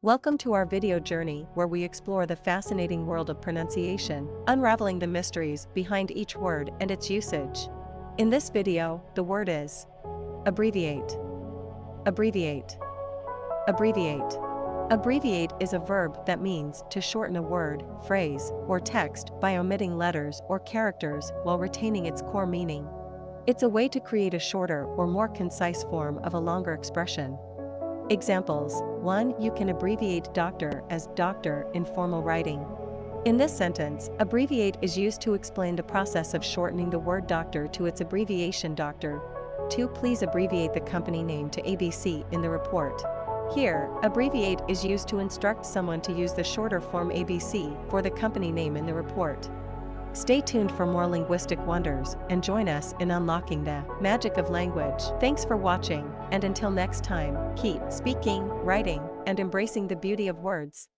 Welcome to our video journey where we explore the fascinating world of pronunciation, unraveling the mysteries behind each word and its usage. In this video, the word is abbreviate. Abbreviate. Abbreviate. Abbreviate is a verb that means to shorten a word, phrase, or text by omitting letters or characters while retaining its core meaning. It's a way to create a shorter or more concise form of a longer expression. Examples: 1. You can abbreviate doctor as doctor in formal writing. In this sentence, abbreviate is used to explain the process of shortening the word doctor to its abbreviation doctor. 2. Please abbreviate the company name to ABC in the report. Here, abbreviate is used to instruct someone to use the shorter form ABC for the company name in the report. Stay tuned for more linguistic wonders and join us in unlocking the magic of language. Thanks for watching, and until next time, keep speaking, writing, and embracing the beauty of words.